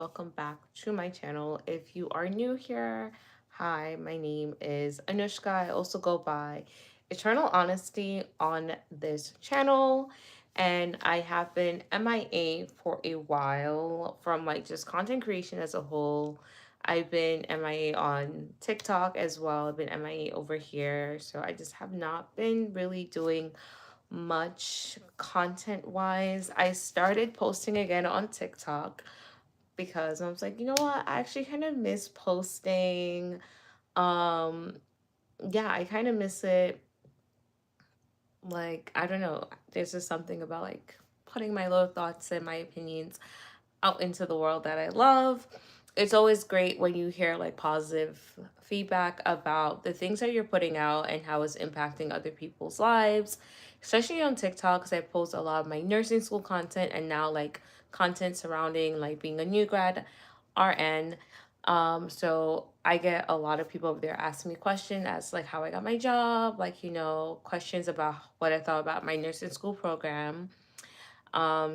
welcome back to my channel. If you are new here, hi, my name is Anushka. I also go by Eternal Honesty on this channel, and I have been MIA for a while from like just content creation as a whole. I've been MIA on TikTok as well. I've been MIA over here, so I just have not been really doing much content wise. I started posting again on TikTok because I was like, you know what? I actually kind of miss posting. Um, yeah, I kind of miss it. Like, I don't know. There's just something about like putting my little thoughts and my opinions out into the world that I love. It's always great when you hear like positive feedback about the things that you're putting out and how it's impacting other people's lives, especially on TikTok because I post a lot of my nursing school content and now like content surrounding like being a new grad RN. So I get a lot of people over there asking me questions as like how I got my job, like questions about what I thought about my nursing school program,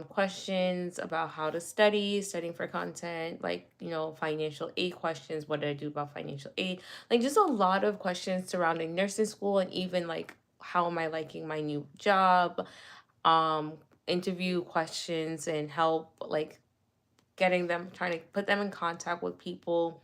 questions about how to studying for content, like, financial aid questions. What did I do about financial aid? Like, just a lot of questions surrounding nursing school and even like, how am I liking my new job? Um, Interview questions and help, like, getting them, trying to put them in contact with people,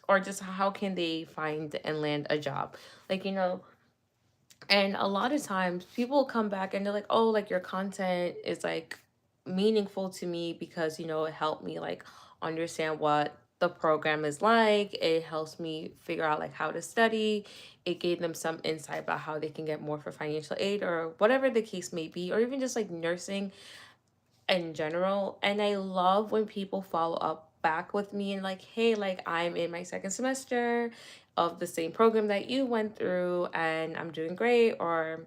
or just how can they find and land a job. Like, and a lot of times people come back and they're like, oh, like your content is like meaningful to me because, it helped me like understand what the program is like. It helps me figure out like how to study. It gave them some insight about how they can get more for financial aid or whatever the case may be, or even just like nursing in general. And I love when people follow up back with me and like, hey, like I'm in my second semester of the same program that you went through and I'm doing great, or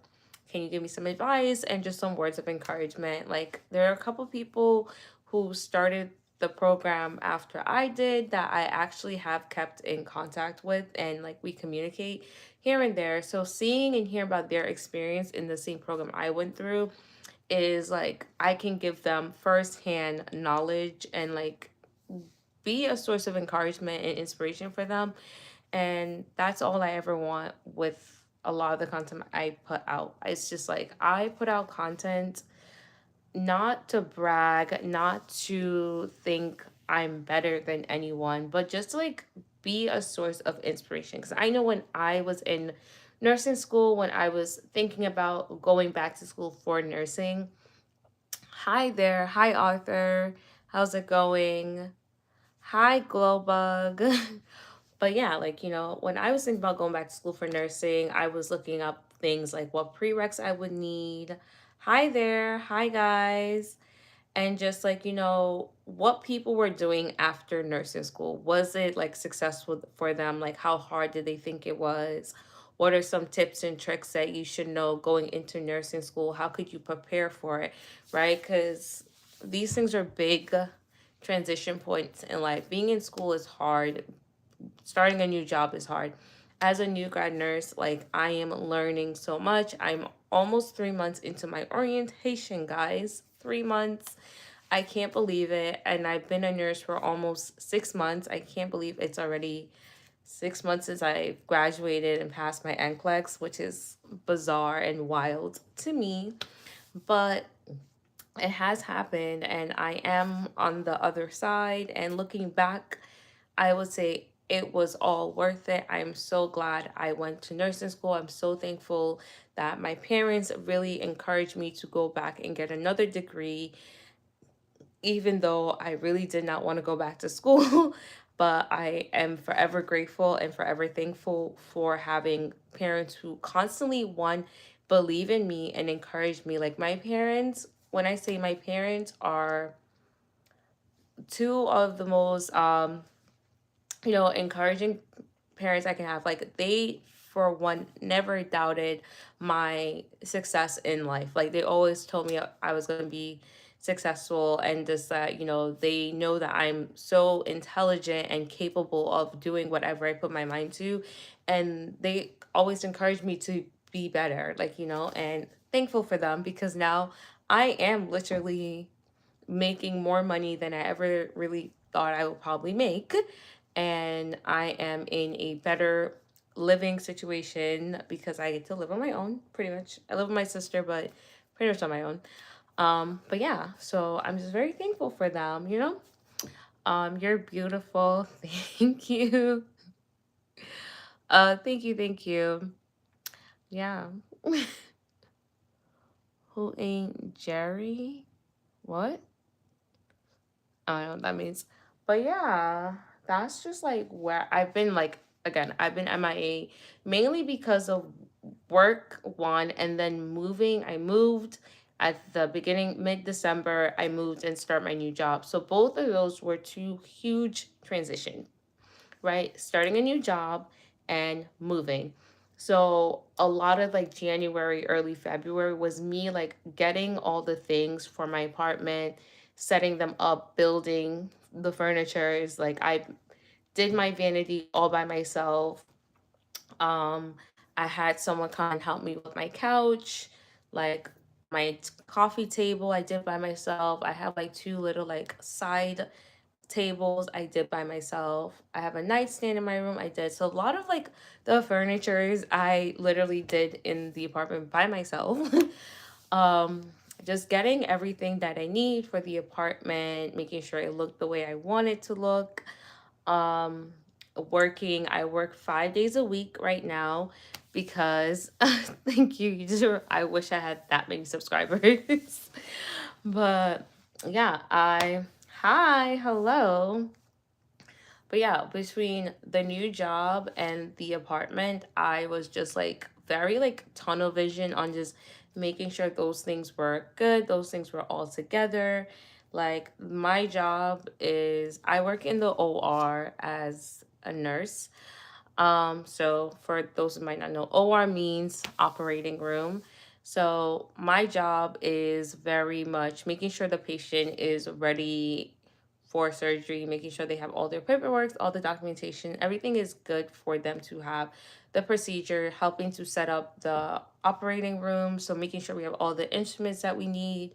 can you give me some advice and just some words of encouragement. Like there are a couple people who started the program after I did that I actually have kept in contact with, and like we communicate here and there. So seeing and hearing about their experience in the same program I went through is like I can give them firsthand knowledge and like be a source of encouragement and inspiration for them. And that's all I ever want with a lot of the content I put out. It's just like I put out content not to brag, not to think I'm better than anyone, but just to like be a source of inspiration. Because I know when I was in nursing school, when I was thinking about going back to school for nursing, hi there. Hi, Arthur. How's it going? Hi, Glowbug. But yeah, like, when I was thinking about going back to school for nursing, I was looking up things like what prereqs I would need. Hi there. Hi, guys. And just like, what people were doing after nursing school. Was it like successful for them? Like, how hard did they think it was? What are some tips and tricks that you should know going into nursing school? How could you prepare for it? Right? Because these things are big transition points in life. Being in school is hard, starting a new job is hard. As a new grad nurse, like I am learning so much. I'm almost 3 months into my orientation, guys. 3 months. I can't believe it. And I've been a nurse for almost 6 months. I can't believe it's already 6 months since I graduated and passed my NCLEX, which is bizarre and wild to me. But it has happened, and I am on the other side. And looking back, I would say it was all worth it. I'm so glad I went to nursing school. I'm so thankful that my parents really encouraged me to go back and get another degree, even though I really did not want to go back to school. But I am forever grateful and forever thankful for having parents who constantly, one, believe in me and encourage me. Like my parents, when I say my parents, are two of the most encouraging parents I can have. Like they, for one, never doubted my success in life. Like they always told me I was going to be successful, and just that, they know that I'm so intelligent and capable of doing whatever I put my mind to. And they always encouraged me to be better, like, and thankful for them because now I am literally making more money than I ever really thought I would probably make. And I am in a better living situation because I get to live on my own, pretty much. I live with my sister, but pretty much on my own. But yeah, so I'm just very thankful for them, you know? You're beautiful. Thank you. Thank you, thank you. Yeah. Who ain't Jerry? What? I don't know what that means. But yeah, that's just like where I've been like again, I've been MIA mainly because of work one and then moving. I moved at the beginning mid-December. I moved and start my new job. So both of those were two huge transitions, right? Starting a new job and moving. So a lot of like January, early February was me like getting all the things for my apartment, setting them up, building the furniture. Is like I did my vanity all by myself. Um, I had someone come and help me with my couch, like my coffee table I did by myself. I have like two little like side tables I did by myself. I have a nightstand in my room I did. So a lot of like the furnitures I literally did in the apartment by myself. um just getting everything that I need for the apartment, making sure it looked the way I want it to look. Um Working, I work 5 days a week right now because thank you. I wish I had that many subscribers. But yeah, I hi, hello. But yeah, between the new job and the apartment, I was just like very like tunnel vision on just making sure those things were good, those things were all together. Like my job is I work in the OR as a nurse. So for those who might not know, OR means operating room. So my job is very much making sure the patient is ready for surgery, making sure they have all their paperwork, all the documentation, everything is good for them to have the procedure, helping to set up the operating room. So making sure we have all the instruments that we need,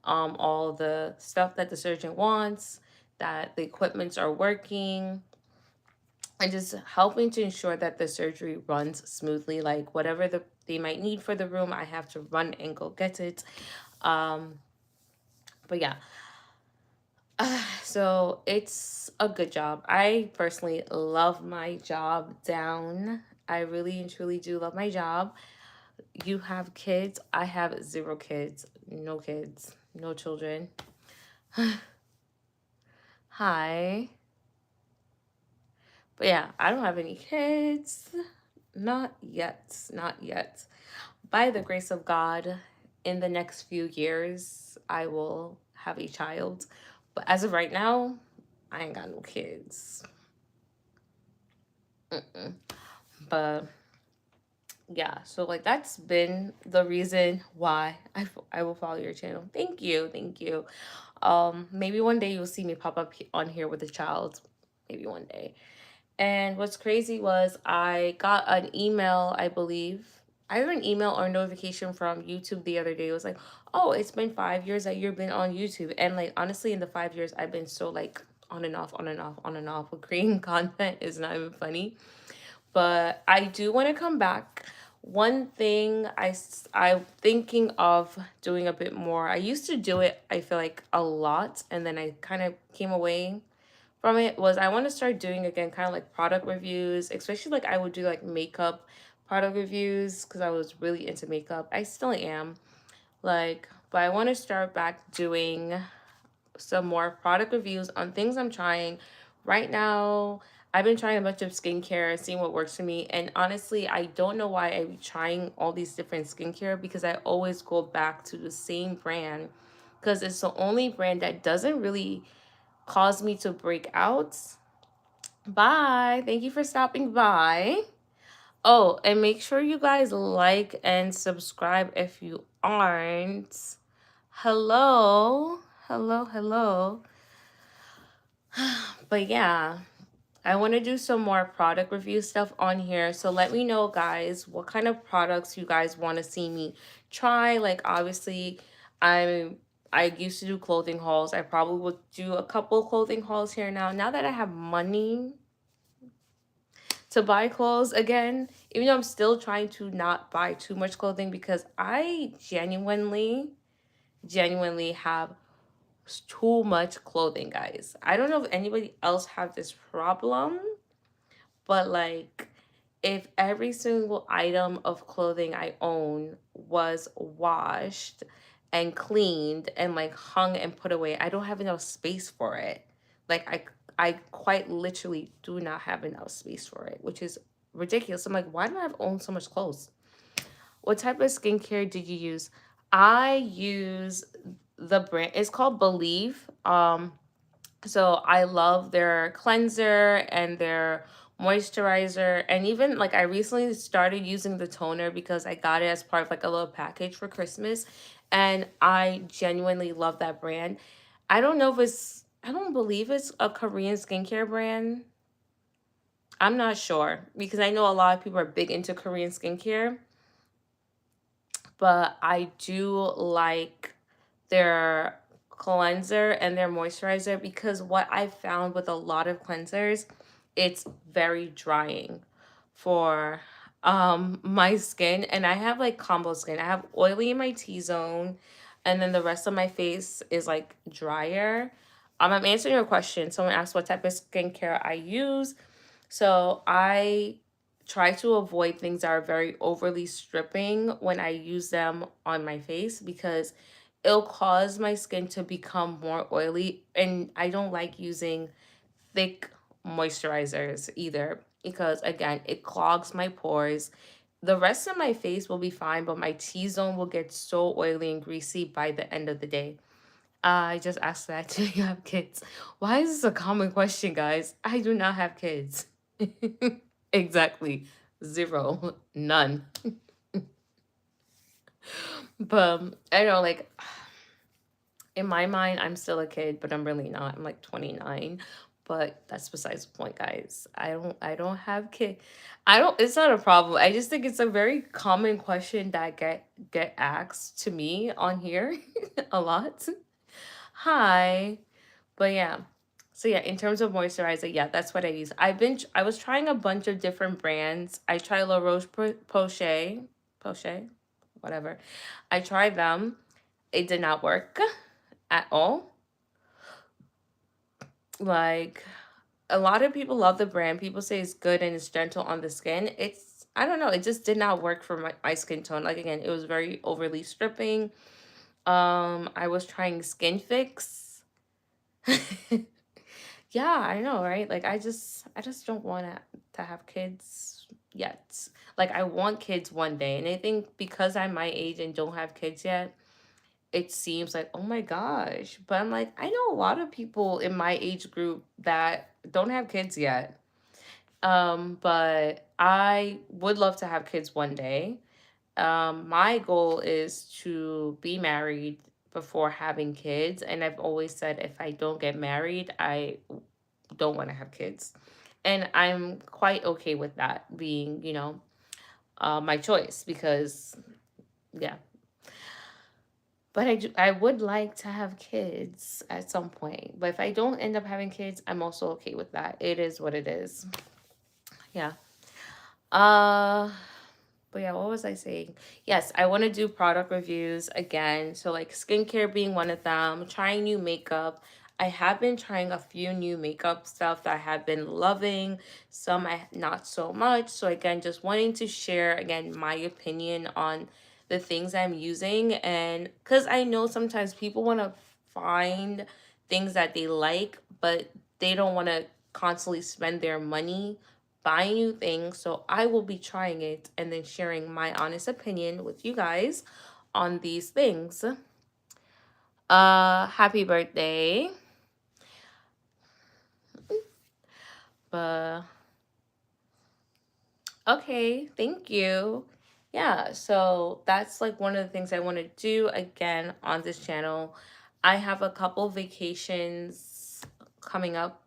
all the stuff that the surgeon wants, that the equipments are working, and just helping to ensure that the surgery runs smoothly. Like whatever they might need for the room, I have to run and go get it. Um, but yeah, so it's a good job. I personally love my job down. I really and truly do love my job. You have kids. I have zero kids. No kids. No children. Hi. But yeah, I don't have any kids. Not yet. Not yet. By the grace of God, in the next few years, I will have a child. But as of right now, I ain't got no kids. Mm-mm. But yeah, so like that's been the reason why I will follow your channel. Thank you, thank you. Maybe one day you'll see me pop up on here with a child. Maybe one day. And what's crazy was I got an email, I believe, either an email or notification from YouTube the other day. It was like, oh, it's been 5 years that you've been on YouTube. And like honestly, in the 5 years, I've been so like on and off, on and off, on and off with creating content is not even funny. But I do want to come back. One thing I'm thinking of doing a bit more. I used to do it, I feel like a lot, and then I kind of came away from it was I want to start doing again kind of like product reviews, especially like I would do like makeup product reviews because I was really into makeup. I still am. Like, but I want to start back doing some more product reviews on things I'm trying. Right now, I've been trying a bunch of skincare, seeing what works for me. And honestly, I don't know why I'm trying all these different skincare because I always go back to the same brand because it's the only brand that doesn't really cause me to break out. Bye. Thank you for stopping by. Oh, and make sure you guys like and subscribe if you aren't. Hello. Hello, hello. But yeah, I want to do some more product review stuff on here. So let me know, guys, what kind of products you guys want to see me try. Like, obviously, I'm I used to do clothing hauls. I probably would do a couple clothing hauls here now. Now that I have money to buy clothes again, even though I'm still trying to not buy too much clothing because I genuinely have too much clothing, guys. I don't know if anybody else have this problem, but like if every single item of clothing I own was washed and cleaned and like hung and put away, I don't have enough space for it. Like I quite literally do not have enough space for it, which is ridiculous. I'm like, why do I have owned so much clothes? What type of skincare did you use? I use the brand. It's called Believe. So I love their cleanser and their moisturizer. And even like I recently started using the toner because I got it as part of like a little package for Christmas. And I genuinely love that brand. I don't believe it's a Korean skincare brand. I'm not sure because I know a lot of people are big into Korean skincare, but I do like their cleanser and their moisturizer because what I found with a lot of cleansers, it's very drying for my skin, and I have like combo skin. I have oily in my T-zone and then the rest of my face is like drier. I'm answering your question. Someone asked what type of skincare I use. So I try to avoid things that are very overly stripping when I use them on my face because it'll cause my skin to become more oily. And I don't like using thick moisturizers either because, again, it clogs my pores. The rest of my face will be fine, but my T zone will get so oily and greasy by the end of the day. I just asked that. Do you have kids? Why is this a common question, guys? I do not have kids. Exactly. Zero. None. But I know, like, in my mind, I'm still a kid, but I'm really not. I'm like 29. But that's besides the point, guys. I don't have kid. I don't It's not a problem. I just think it's a very common question that get asked to me on here a lot. Hi. But yeah. So yeah, in terms of moisturizer, yeah, that's what I use. I was trying a bunch of different brands. I tried La Roche Posay, whatever. I tried them. It did not work at all. Like a lot of people love the brand. People say it's good and it's gentle on the skin. I don't know, it just did not work for my skin tone. Like again, it was very overly stripping. I was trying Skin Fix. Yeah, I know, right? Like I just don't want to have kids yet. Like I want kids one day, and I think because I'm my age and don't have kids yet, it seems like, oh my gosh. But I'm like, I know a lot of people in my age group that don't have kids yet. But I would love to have kids one day. My goal is to be married before having kids, and I've always said if I don't get married, I don't want to have kids. And I'm quite okay with that being, my choice because, yeah. But I would like to have kids at some point. But if I don't end up having kids, I'm also okay with that. It is what it is. Yeah. Uh, but yeah, what was I saying? Yes, I want to do product reviews again. So like skincare being one of them, trying new makeup. I have been trying a few new makeup stuff that I have been loving, some I not so much. So again, just wanting to share again my opinion on the things I'm using, and cuz I know sometimes people want to find things that they like, but they don't want to constantly spend their money buying new things. So I will be trying it and then sharing my honest opinion with you guys on these things. Happy birthday. Uh okay, thank you. Yeah, so that's like one of the things I want to do again on this channel. I have a couple vacations coming up.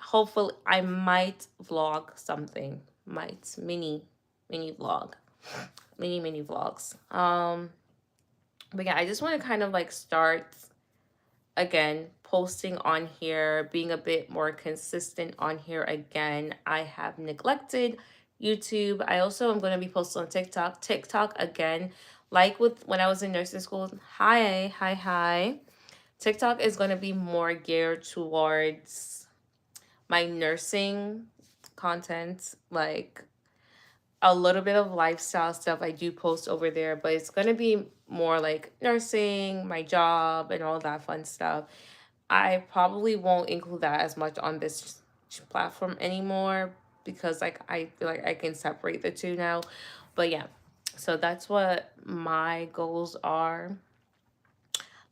Hopefully I might vlog something. Might mini vlog. Mini vlogs. But yeah, I just want to kind of like start again posting on here, being a bit more consistent on here again. I have neglected YouTube. I also am going to be posting on TikTok. TikTok again, like with when I was in nursing school. Hi. TikTok is going to be more geared towards my nursing content, like a little bit of lifestyle stuff I do post over there, but it's going to be more like nursing, my job, and all that fun stuff. I probably won't include that as much on this platform anymore because like I feel like I can separate the two now. But yeah, so that's what my goals are.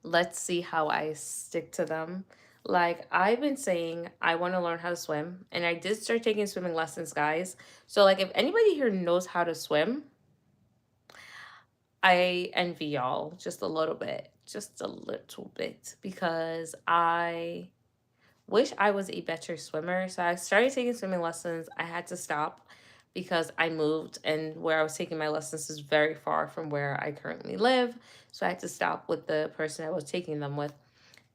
Let's see how I stick to them. Like I've been saying, I want to learn how to swim, and I did start taking swimming lessons, guys. So like if anybody here knows how to swim, I envy y'all just a little bit, because I wish I was a better swimmer. So I started taking swimming lessons. I had to stop because I moved, and where I was taking my lessons is very far from where I currently live. So I had to stop with the person I was taking them with.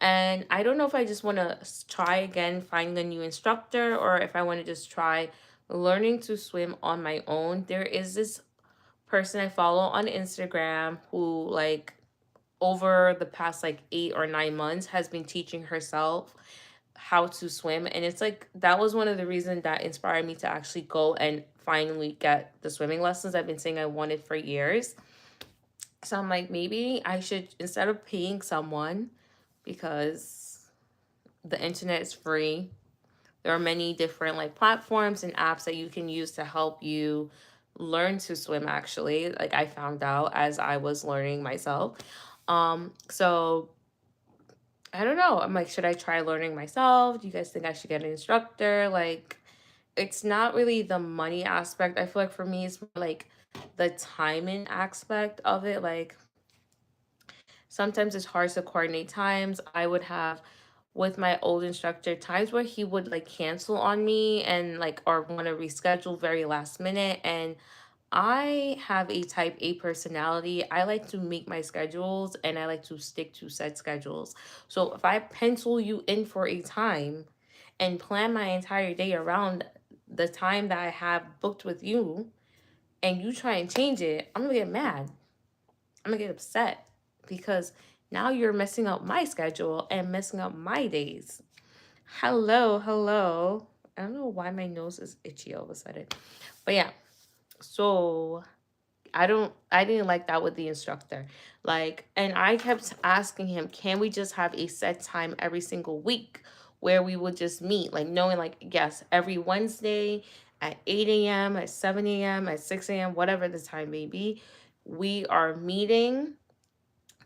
And I don't know if I just want to try again finding a new instructor, or if I want to just try learning to swim on my own. There is this person I follow on Instagram who, like, over the past like 8 or 9 months has been teaching herself how to swim. And it's like that was one of the reasons that inspired me to actually go and finally get the swimming lessons I've been saying I wanted for years. So I'm like, maybe I should, instead of paying someone, because the internet is free, there are many different like platforms and apps that you can use to help you learn to swim, actually, like I found out as I was learning myself. So I don't know. I'm like, should I try learning myself? Do you guys think I should get an instructor? Like, it's not really the money aspect. I feel like for me, it's more like the timing aspect of it. Like, sometimes it's hard to coordinate times. I would have with my old instructor times where he would like cancel on me and like, or want to reschedule very last minute. And I have a type A personality. I like to make my schedules and I like to stick to set schedules. So if I pencil you in for a time and plan my entire day around the time that I have booked with you, and you try and change it, I'm gonna get mad. I'm gonna get upset because now you're messing up my schedule and messing up my days. Hello. I don't know why my nose is itchy all of a sudden. But yeah, so I didn't like that with the instructor. Like, and I kept asking him, can we just have a set time every single week where we would just meet? Like, knowing, like, yes, every Wednesday at 8 a.m., at 7 a.m., at 6 a.m., whatever the time may be, we are meeting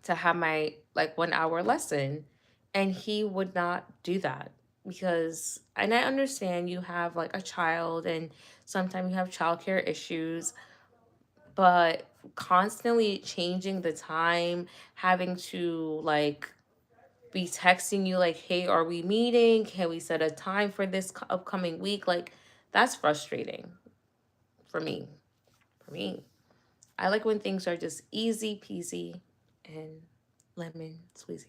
to have my like 1 hour lesson. And he would not do that because, and I understand you have like a child and sometimes you have childcare issues, but constantly changing the time, having to like be texting you like, hey, are we meeting? Can we set a time for this upcoming week? Like, that's frustrating for me. For me, I like when things are just easy peasy and lemon squeezy.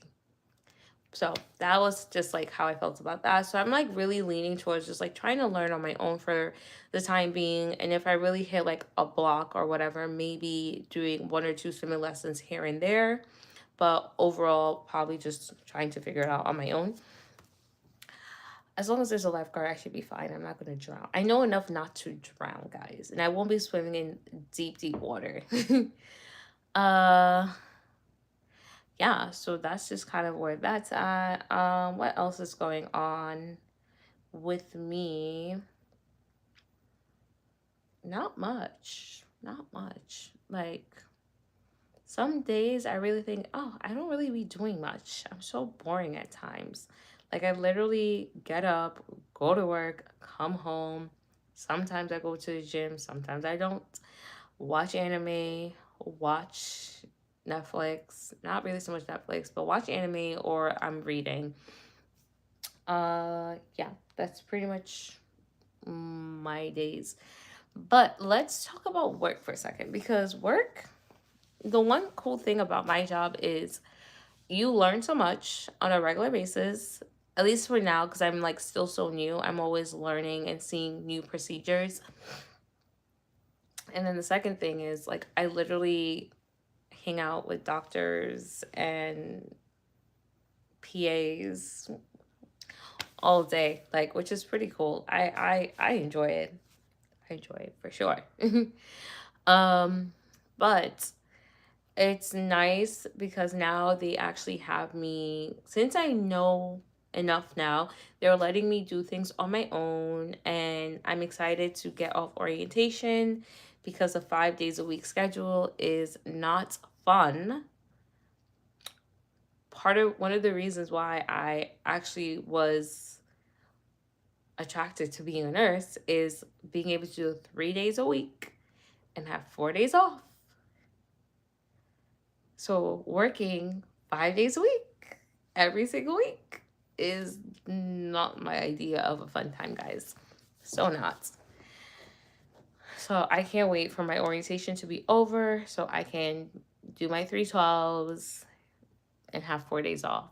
So that was just like how I felt about that. So I'm like really leaning towards just like trying to learn on my own for the time being. And if I really hit like a block or whatever, maybe doing 1 or 2 swimming lessons here and there. But overall, probably just trying to figure it out on my own. As long as there's a lifeguard, I should be fine. I'm not going to drown. I know enough not to drown, guys. And I won't be swimming in deep water. uh, yeah, so that's just kind of where that's at. What else is going on with me? Not much. Not much. Like, some days I really think, oh, I don't really be doing much. I'm so boring at times. Like, I literally get up, go to work, come home. Sometimes I go to the gym, sometimes I don't. Watch anime, watch Netflix. Not really so much Netflix, but watch anime or I'm reading. Yeah, that's pretty much my days. But let's talk about work for a second, because work the one cool thing about my job is you learn so much on a regular basis, at least for now, because I'm like still so new. I'm always learning and seeing new procedures. And then the second thing is like I literally hang out with doctors and PAs all day, like, which is pretty cool. I enjoy it. I enjoy it for sure. um but it's nice because now they actually have me, since I know enough now, they're letting me do things on my own, and I'm excited to get off orientation because a 5 days a week schedule is not fun. Part of one of the reasons why I actually was attracted to being a nurse is being able to do 3 days a week and have 4 days off. So working 5 days a week, every single week, is not my idea of a fun time, guys. So not. So I can't wait for my orientation to be over so I can do my 312s and have 4 days off.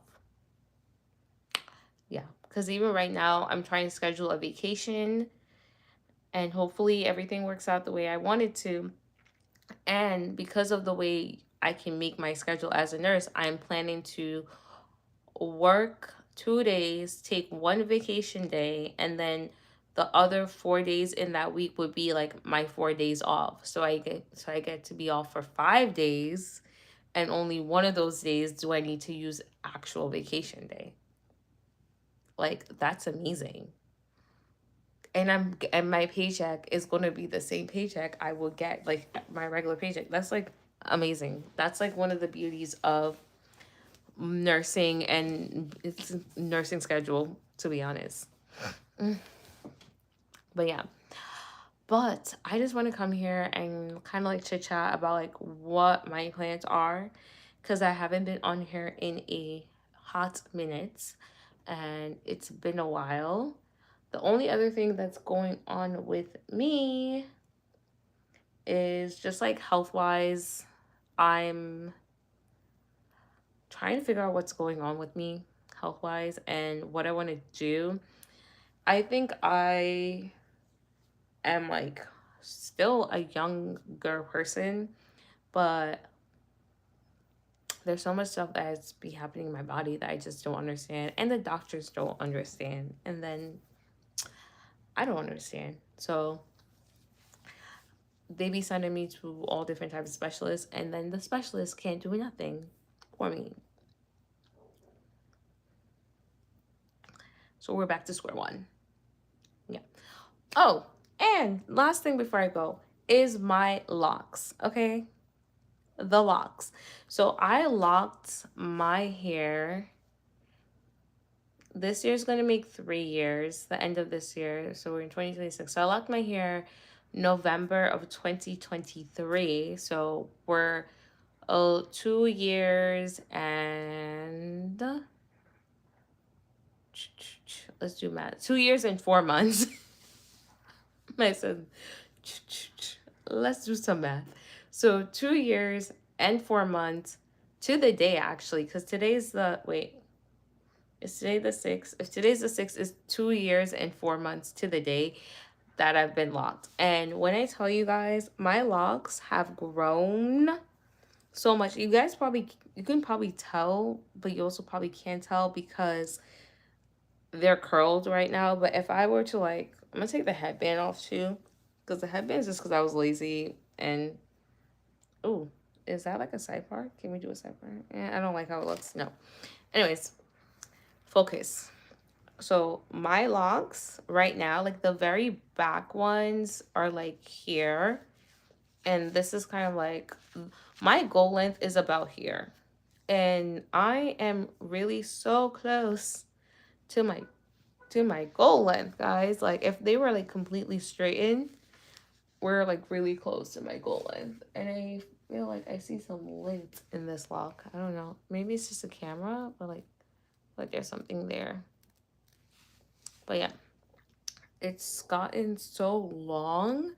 Yeah, because even right now, I'm trying to schedule a vacation and hopefully everything works out the way I want it to. And because of the way I can make my schedule as a nurse, I'm planning to work 2 days, take one vacation day, and then the other 4 days in that week would be like my 4 days off. So I get to be off for 5 days, and only one of those days do I need to use actual vacation day. Like that's amazing. And my paycheck is going to be the same paycheck I will get like my regular paycheck. That's like amazing. That's like one of the beauties of nursing and it's nursing schedule, to be honest. But yeah, but I just want to come here and kind of like chit chat about like what my plans are, because I haven't been on here in a hot minute and it's been a while. The only other thing that's going on with me is just like health wise. I'm trying to figure out what's going on with me health wise and what I want to do. I think I am like still a younger person, but there's so much stuff that's be happening in my body that I just don't understand, and the doctors don't understand, and then I don't understand. So they be sending me to all different types of specialists, and then the specialists can't do nothing for me. So we're back to square one. Yeah. Oh, and last thing before I go is my locks. Okay, the locks. So I locked my hair. This year's gonna make 3 years, the end of this year. So we're in 2026. So I locked my hair November of 2023. So we're 2 years and let's do math. 2 years and 4 months. I said, let's do some math. So 2 years and 4 months to the day, actually, because today's the, wait, is today the 6th? If today's the 6th, is 2 years and 4 months to the day that I've been locked. And when I tell you guys, my locks have grown so much. You guys probably, you can probably tell, but you also probably can't tell because they're curled right now. But if I were to like, I'm gonna take the headband off too, because the headband is just because I was lazy. And oh, is that like a side part? Can we do a side part? I don't like how it looks. No. Anyways, focus. So my locks right now, like the very back ones are like here, and this is kind of like my goal length is about here, and I am really so close to my goal length, guys. Like if they were like completely straightened, we're like really close to my goal length. And I feel like I see some lint in this lock. I don't know. Maybe it's just a camera, but like there's something there. But yeah, it's gotten so long.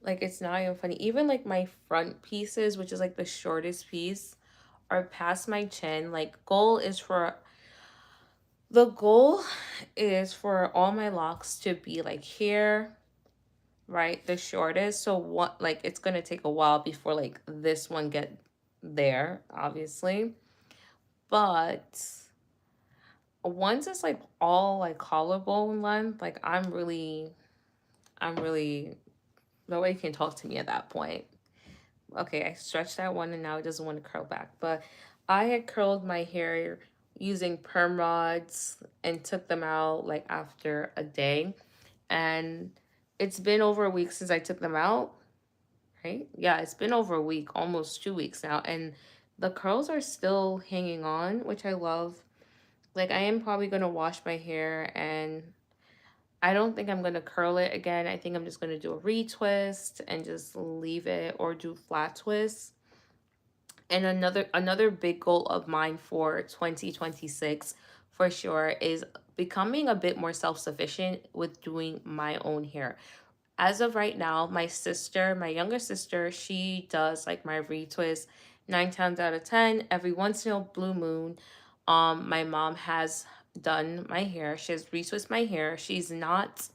Like it's not even funny. Even like my front pieces, which is like the shortest piece, are past my chin. Like goal is for all my locks to be like here, right? The shortest. So what, like it's gonna take a while before like this one get there, obviously. But once it's like all like collarbone length, like I'm really nobody can talk to me at that point. Okay, I stretched that one and now it doesn't want to curl back. But I had curled my hair using perm rods and took them out like after a day. And it's been over a week since I took them out, right? Yeah, it's been over a week, almost 2 weeks now. And the curls are still hanging on, which I love. Like, I am probably going to wash my hair and I don't think I'm going to curl it again. I think I'm just going to do a retwist and just leave it or do flat twists. And another big goal of mine for 2026 for sure is becoming a bit more self-sufficient with doing my own hair. As of right now, my younger sister, she does like my retwist 9 times out of 10. Every once in a blue moon, my mom has done my hair. She has retwist my hair. She's not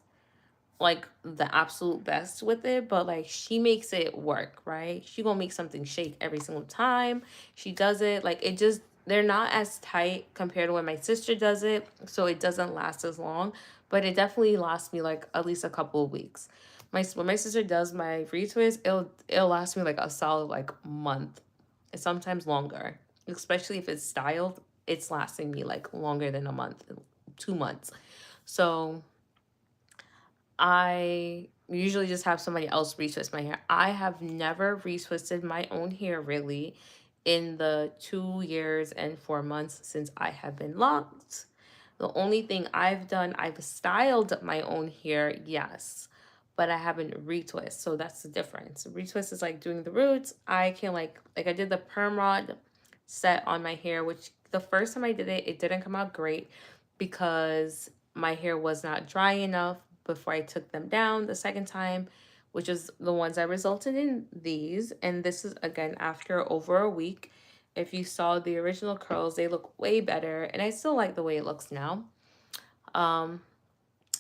like the absolute best with it, but like she makes it work, right? She gonna make something shake every single time she does it. Like it just they're not as tight compared to when my sister does it, so it doesn't last as long, but it definitely lasts me like at least a couple of weeks. When my sister does my retwist, it'll last me like a solid like month, and sometimes longer. Especially if it's styled, it's lasting me like longer than a month, 2 months. So I usually just have somebody else retwist my hair. I have never retwisted my own hair really in the 2 years and 4 months since I have been locked. The only thing I've done, I've styled my own hair, yes, but I haven't retwist. So that's the difference. Retwist is like doing the roots. I can like I did the perm rod set on my hair, which the first time I did it, it didn't come out great because my hair was not dry enough before I took them down the second time, which is the ones that resulted in these. And this is again after over a week. If you saw the original curls, they look way better, and I still like the way it looks now. Um,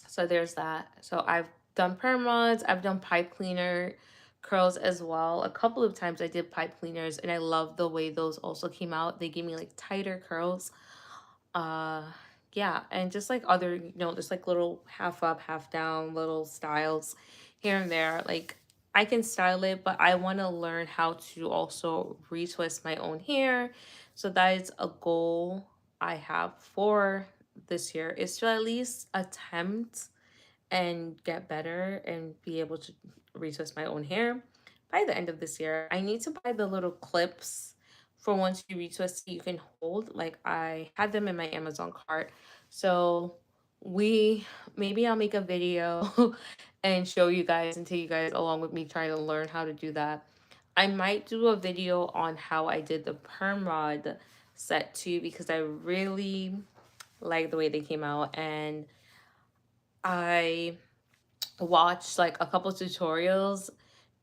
so there's that. So I've done perm rods, I've done pipe cleaner curls as well. A couple of times I did pipe cleaners, and I love the way those also came out. They gave me like tighter curls. Uh, yeah, and just like other, just like little half up, half down little styles here and there. Like I can style it, but I want to learn how to also retwist my own hair. So that is a goal I have for this year, is to at least attempt and get better and be able to retwist my own hair by the end of this year. I need to buy the little clips for once you retwist you can hold. Like I had them in my Amazon cart. So we maybe I'll make a video and show you guys and take you guys along with me trying to learn how to do that. I might do a video on how I did the perm rod set too, because I really like the way they came out, and I watched like a couple tutorials,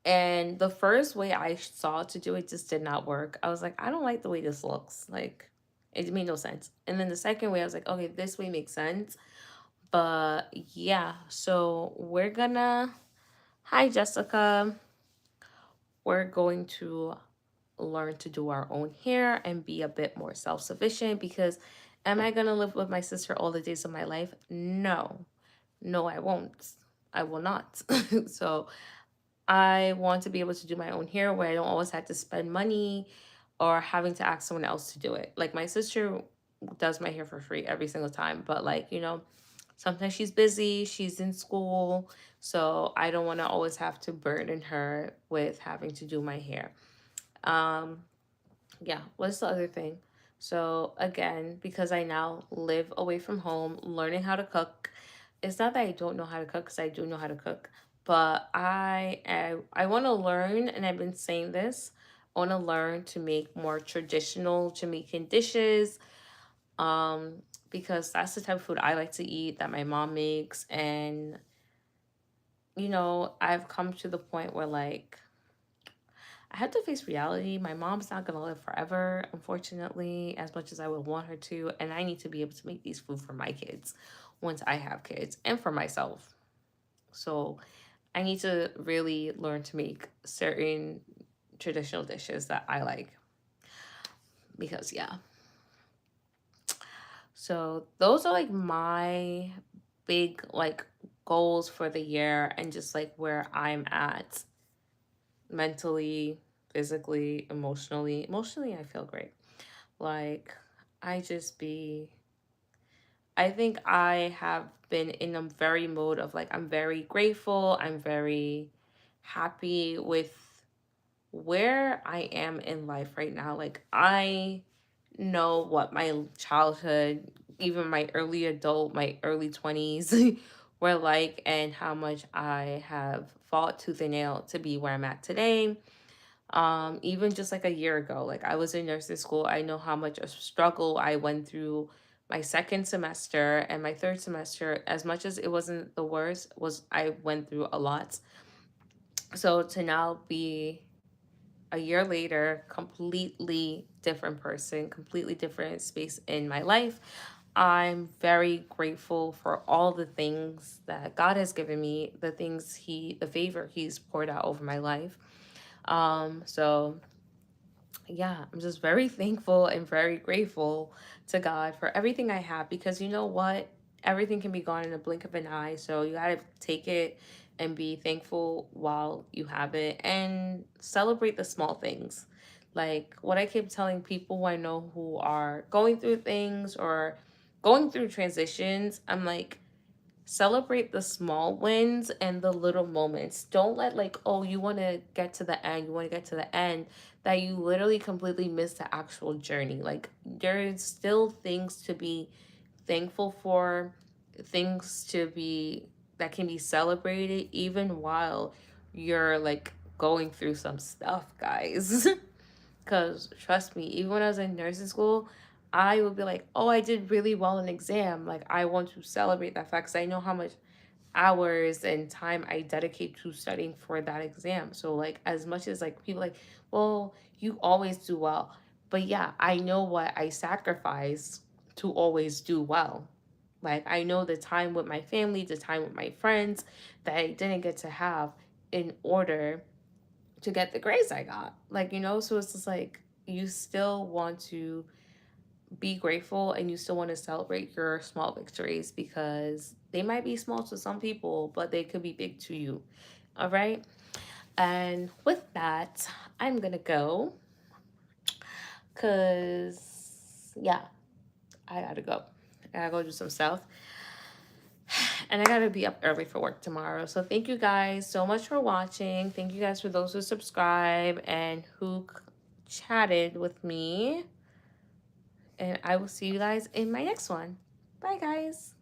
and the first way I saw to do it just did not work. I was like, I don't like the way this looks. Like it made no sense. And then the second way I was like, okay, this way makes sense. But yeah, so we're gonna hi Jessica. We're going to learn to do our own hair and be a bit more self-sufficient, because am I gonna live with my sister all the days of my life? No. No, I won't. I will not. So I want to be able to do my own hair where I don't always have to spend money or having to ask someone else to do it. Like my sister does my hair for free every single time, but like, sometimes she's busy, she's in school, so I don't want to always have to burden her with having to do my hair. Um yeah, what's the other thing? So again, because I now live away from home, learning how to cook. It's not that I don't know how to cook, because I do know how to cook, but I want to learn, and I've been saying this. I want to learn to make more traditional Jamaican dishes, because that's the type of food I like to eat that my mom makes, and I've come to the point where like I have to face reality. My mom's not gonna live forever, unfortunately, as much as I would want her to. And I need to be able to make these food for my kids once I have kids and for myself. So I need to really learn to make certain traditional dishes that I like. Because yeah. So those are like my big like goals for the year and just like where I'm at mentally, physically, emotionally. Emotionally, I feel great. Like, I just be, I think I have been in a very mode of like, I'm very grateful. I'm very happy with where I am in life right now. Like, I know what my childhood, even my early adult, my early 20s were like, and how much I have fought tooth and nail to be where I'm at today. Even just like a year ago, like I was in nursing school, I know how much a struggle I went through my second semester and my third semester. As much as it wasn't the worst, was I went through a lot. So to now be a year later, completely different person, completely different space in my life. I'm very grateful for all the things that God has given me, the favor He's poured out over my life. So yeah, I'm just very thankful and very grateful to God for everything I have, because you know what? Everything can be gone in a blink of an eye. So you got to take it and be thankful while you have it and celebrate the small things. Like what I keep telling people I know who are going through things or going through transitions, I'm like, celebrate the small wins and the little moments. Don't let like, oh, you want to get to the end, you want to get to the end, that you literally completely miss the actual journey. Like there's still things to be thankful for, things to be that can be celebrated even while you're like going through some stuff, guys. Because trust me, even when I was in nursing school, I would be like, oh, I did really well in exam. Like, I want to celebrate that fact because I know how much hours and time I dedicate to studying for that exam. So, like, as much as like people like, well, you always do well. But yeah, I know what I sacrifice to always do well. Like, I know the time with my family, the time with my friends that I didn't get to have in order to get the grades I got. Like, so it's just like you still want to be grateful and you still want to celebrate your small victories because they might be small to some people, but they could be big to you. All right. And with that, I'm going to go because, yeah, I got to go. I got to go do some stuff. And I gotta be up early for work tomorrow. So thank you guys so much for watching. Thank you guys for those who subscribe and who chatted with me. And I will see you guys in my next one. Bye, guys.